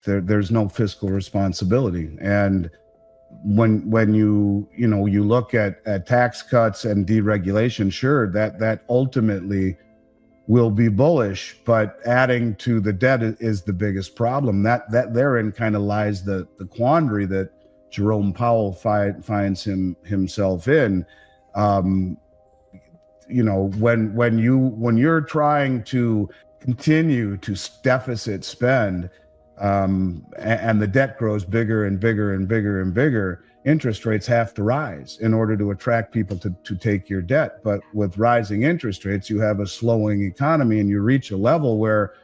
there's no fiscal responsibility. And when you look at tax cuts and deregulation, sure, that ultimately will be bullish, but adding to the debt is the biggest problem. That therein kind of lies the quandary that Jerome Powell finds himself in. When you're trying to continue to deficit spend, and the debt grows bigger and bigger and bigger and bigger, interest rates have to rise in order to attract people to take your debt. But with rising interest rates, you have a slowing economy, and you reach a level where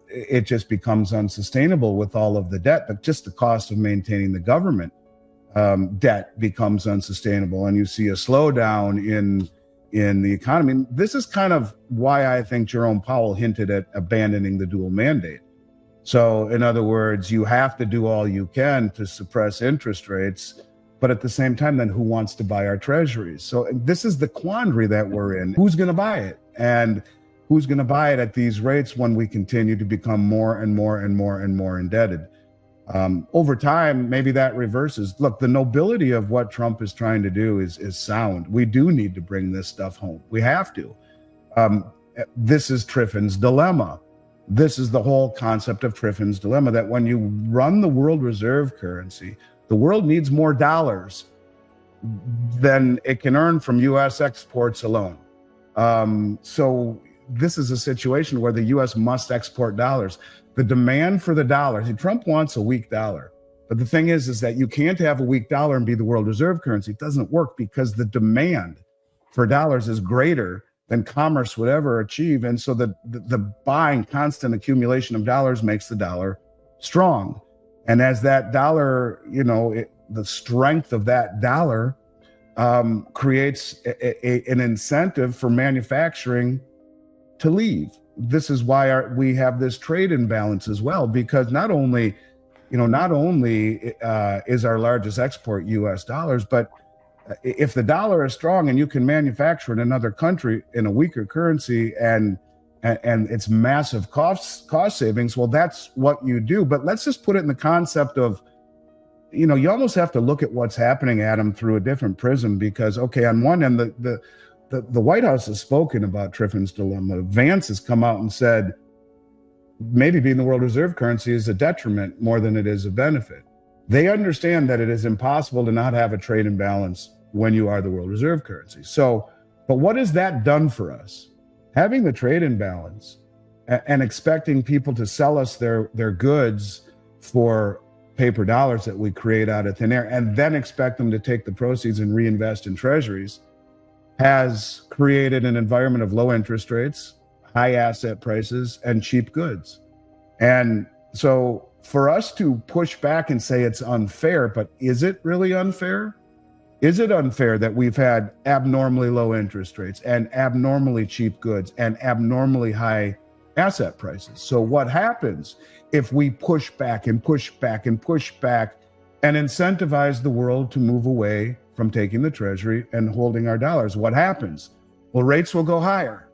it just becomes unsustainable with all of the debt. But just the cost of maintaining the government debt becomes unsustainable, and you see a slowdown in the economy. This is kind of why I think Jerome Powell hinted at abandoning the dual mandate. So in other words, you have to do all you can to suppress interest rates, but at the same time, then who wants to buy our treasuries? So this is the quandary that we're in. Who's going to buy it? And who's going to buy it at these rates when we continue to become more and more and more and more indebted? Over time, maybe that reverses. Look, the nobility of what Trump is trying to do is sound. We do need to bring this stuff home. We have to. This is Triffin's dilemma. This is the whole concept of Triffin's dilemma, that when you run the world reserve currency, the world needs more dollars than it can earn from U.S. exports alone. So this is a situation where the U.S. must export dollars. The demand for the dollar, see, Trump wants a weak dollar. But the thing is that you can't have a weak dollar and be the world reserve currency. It doesn't work because the demand for dollars is greater than commerce would ever achieve. And so the buying, constant accumulation of dollars makes the dollar strong. And as that dollar, the strength of that dollar creates an incentive for manufacturing to leave. This is why we have this trade imbalance as well, because not only is our largest export U.S. dollars, but if the dollar is strong and you can manufacture in another country in a weaker currency and it's massive cost savings, well, that's what you do. But let's just put it in the concept of, you almost have to look at what's happening, Adam, through a different prism, because, okay, on one end, the White House has spoken about Triffin's dilemma. Vance has come out and said maybe being the world reserve currency is a detriment more than it is a benefit. They understand that it is impossible to not have a trade imbalance when you are the world reserve currency. So, but what has that done for us? Having the trade imbalance and expecting people to sell us their goods for paper dollars that we create out of thin air, and then expect them to take the proceeds and reinvest in treasuries, has created an environment of low interest rates, high asset prices, and cheap goods. And so for us to push back and say it's unfair, but is it really unfair? Is it unfair that we've had abnormally low interest rates and abnormally cheap goods and abnormally high asset prices? So what happens if we push back and push back and push back and incentivize the world to move away from taking the treasury and holding our dollars? What happens? Well, rates will go higher.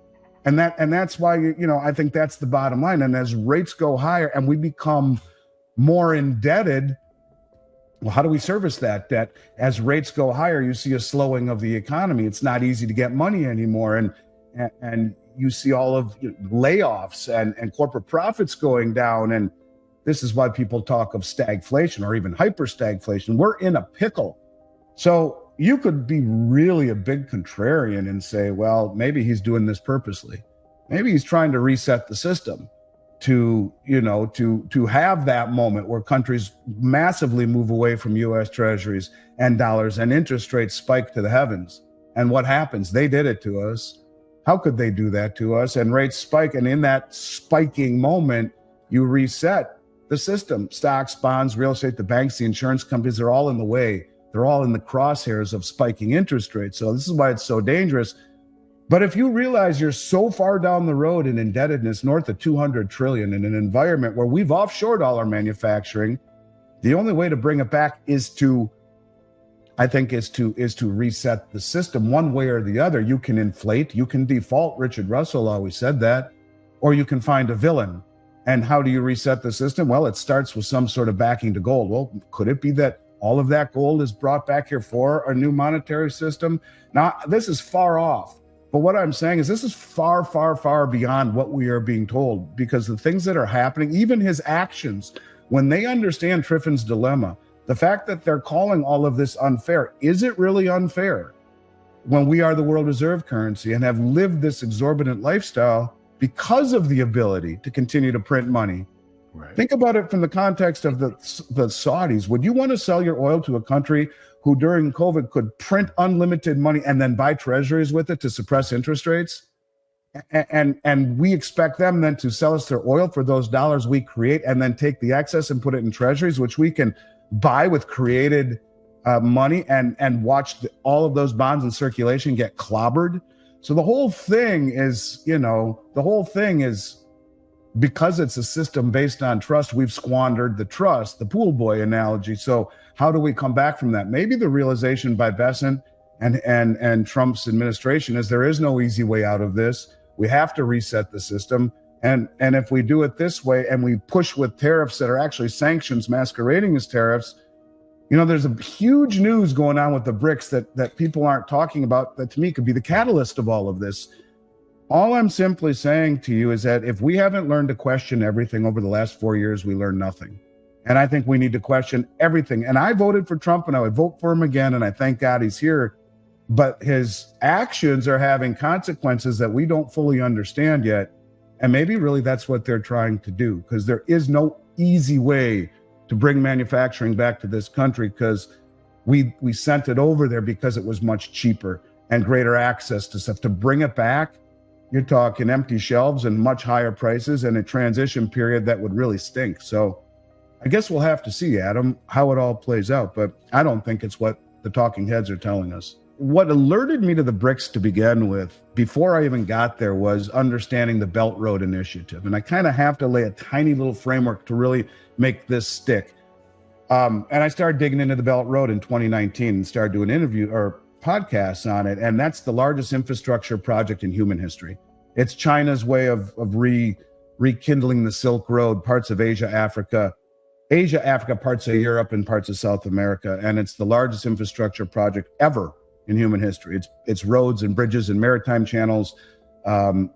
And that's why, I think that's the bottom line. And as rates go higher and we become more indebted, well, how do we service that debt? As rates go higher, you see a slowing of the economy. It's not easy to get money anymore. And you see all of layoffs and corporate profits going down. And this is why people talk of stagflation or even hyperstagflation. We're in a pickle. So you could be really a big contrarian and say, well, maybe he's doing this purposely. Maybe he's trying to reset the system to have that moment where countries massively move away from U.S. treasuries and dollars and interest rates spike to the heavens. And what happens? They did it to us. How could they do that to us? And rates spike. And in that spiking moment, you reset the system. Stocks, bonds, real estate, the banks, the insurance companies, they're all in the way. They're all in the crosshairs of spiking interest rates. So this is why it's so dangerous. But if you realize you're so far down the road in indebtedness, north of 200 trillion, in an environment where we've offshored all our manufacturing, the only way to bring it back is to reset the system one way or the other. You can inflate, you can default. Richard Russell always said that, or you can find a villain And how do you reset the system? Well, it starts with some sort of backing to gold. Well, could it be that all of that gold is brought back here for a new monetary system? Now, this is far off. But what I'm saying is this is far, far, far beyond what we are being told, because the things that are happening, even his actions, when they understand Triffin's dilemma, the fact that they're calling all of this unfair, is it really unfair when we are the world reserve currency and have lived this exorbitant lifestyle because of the ability to continue to print money? Right. Think about it from the context of the Saudis. Would you want to sell your oil to a country who during COVID could print unlimited money and then buy treasuries with it to suppress interest rates? And we expect them then to sell us their oil for those dollars we create and then take the excess and put it in treasuries, which we can buy with created money and watch all of those bonds in circulation get clobbered. So the whole thing is, because it's a system based on trust, we've squandered the trust, the pool boy analogy. So how do we come back from that? Maybe the realization by Bessent and Trump's administration is there is no easy way out of this. We have to reset the system. And if we do it this way and we push with tariffs that are actually sanctions masquerading as tariffs, there's a huge news going on with the BRICS that people aren't talking about that to me could be the catalyst of all of this. All I'm simply saying to you is that if we haven't learned to question everything over the last 4 years, we learn nothing. And I think we need to question everything. And I voted for Trump and I would vote for him again. And I thank God he's here. But his actions are having consequences that we don't fully understand yet. And maybe really that's what they're trying to do, because there is no easy way to bring manufacturing back to this country, because we sent it over there because it was much cheaper and greater access to stuff. To bring it back, you're talking empty shelves and much higher prices and a transition period that would really stink. So I guess we'll have to see, Adam, how it all plays out. But I don't think it's what the talking heads are telling us. What alerted me to the BRICS to begin with, before I even got there, was understanding the Belt Road Initiative. And I kind of have to lay a tiny little framework to really make this stick. And I started digging into the Belt Road in 2019 and started doing podcasts on it. And that's the largest infrastructure project in human history. It's China's way of rekindling the Silk Road, parts of Asia, Africa, parts of Europe, and parts of South America. And it's the largest infrastructure project ever in human history. It's roads and bridges and maritime channels, and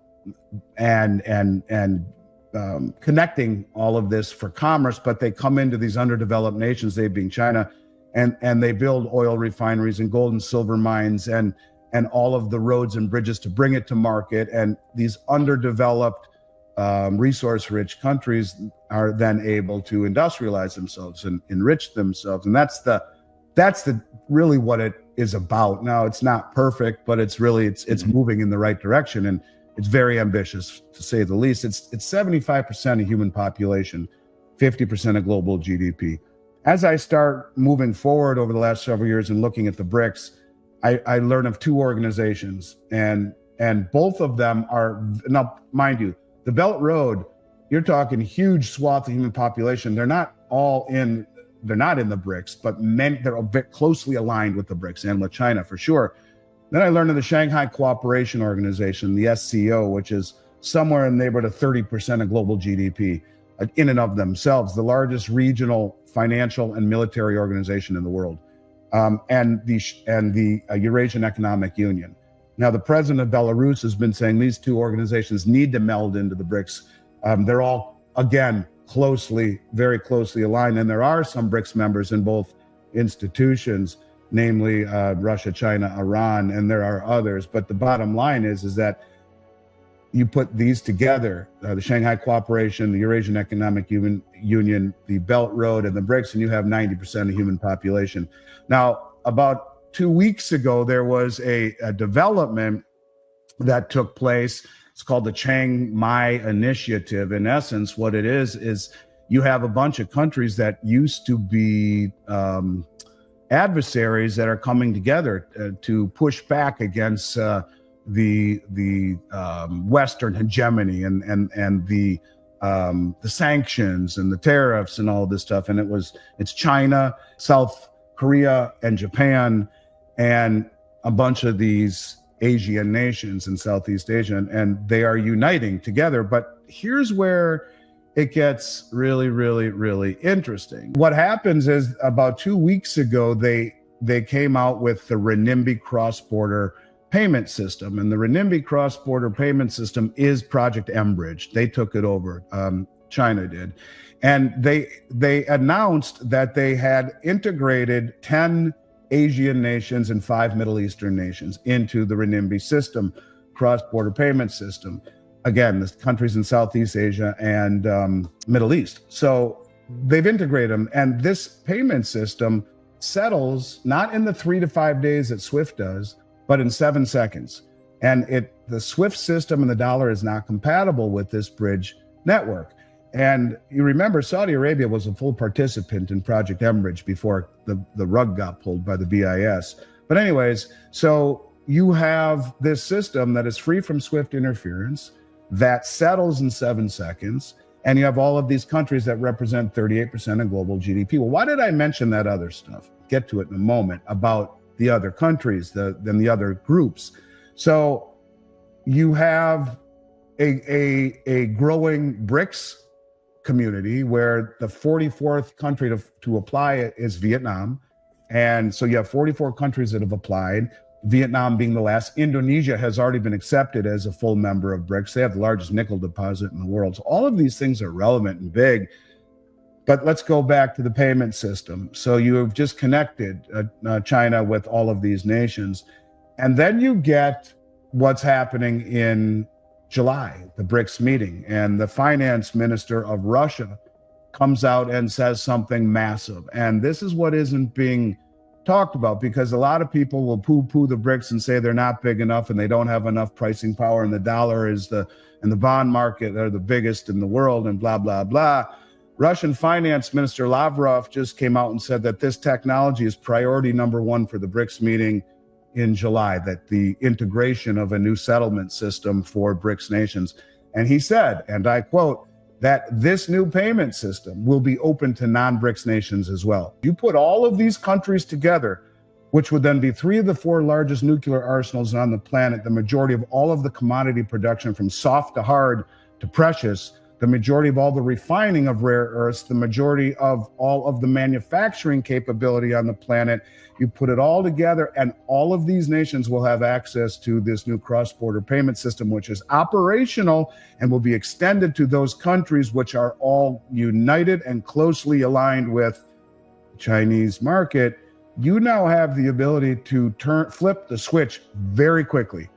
connecting all of this for commerce. But they come into these underdeveloped nations, they being China, and they build oil refineries and gold and silver mines and all of the roads and bridges to bring it to market. And these underdeveloped, resource-rich countries are then able to industrialize themselves and enrich themselves. And that's the really what it is about. Now, it's not perfect, but it's moving in the right direction, and it's very ambitious, to say the least. It's 75% of human population, 50% of global GDP. As I start moving forward over the last several years and looking at the BRICS, I learn of two organizations, and both of them are, now mind you, the Belt Road, you're talking huge swath of human population. They're not in the BRICS, but they're a bit closely aligned with the BRICS and with China for sure. Then I learned of the Shanghai Cooperation Organization, the SCO, which is somewhere in the neighborhood of 30% of global GDP in and of themselves, the largest regional financial and military organization in the world, and the Eurasian Economic Union. Now, the president of Belarus has been saying these two organizations need to meld into the BRICS. They're all, again, very closely aligned. And there are some BRICS members in both institutions, namely Russia, China, Iran, and there are others. But the bottom line is that you put these together, the Shanghai Cooperation, the Eurasian Economic Union, the Belt Road, and the BRICS, and you have 90% of human population. Now, about 2 weeks ago, there was a development that took place. It's called the Chiang Mai Initiative. In essence, what it is you have a bunch of countries that used to be adversaries that are coming together to push back against the Western hegemony and the sanctions and the tariffs and all this stuff. And it's China, South Korea, and Japan, and a bunch of these Asian nations in Southeast Asia, and they are uniting together. But here's where it gets really, really, really interesting. What happens is about 2 weeks ago, they came out with the renminbi cross-border payment system. And the renminbi cross-border payment system is Project mBridge. They took it over, China did. And they announced that they had integrated 10 Asian nations and 5 Middle Eastern nations into the renminbi system, cross-border payment system. Again, the countries in Southeast Asia and Middle East. So they've integrated them. And this payment system settles not in the 3 to 5 days that SWIFT does, but in 7 seconds. And the SWIFT system and the dollar is not compatible with this bridge network. And you remember Saudi Arabia was a full participant in Project mBridge before the rug got pulled by the BIS. But anyways, so you have this system that is free from SWIFT interference, that settles in 7 seconds, and you have all of these countries that represent 38% of global GDP. Well, why did I mention that other stuff? Get to it in a moment about the other countries, then the other groups. So you have a growing BRICS community where the 44th country to apply it is Vietnam. And so you have 44 countries that have applied, Vietnam being the last. Indonesia has already been accepted as a full member of BRICS. They have the largest nickel deposit in the world. So all of these things are relevant and big. But let's go back to the payment system. So you have just connected China with all of these nations. And then you get what's happening in July, the BRICS meeting. And the finance minister of Russia comes out and says something massive. And this is what isn't being talked about, because a lot of people will poo-poo the BRICS and say they're not big enough and they don't have enough pricing power, and the dollar and the bond market are the biggest in the world, and blah, blah, blah. Russian Finance Minister Lavrov just came out and said that this technology is priority number 1 for the BRICS meeting in July, that the integration of a new settlement system for BRICS nations. And he said, and I quote, that this new payment system will be open to non-BRICS nations as well. You put all of these countries together, which would then be 3 of the 4 largest nuclear arsenals on the planet, the majority of all of the commodity production from soft to hard to precious, the majority of all the refining of rare earths, the majority of all of the manufacturing capability on the planet. You put it all together, and all of these nations will have access to this new cross-border payment system, which is operational and will be extended to those countries which are all united and closely aligned with the Chinese market. You now have the ability to flip the switch very quickly.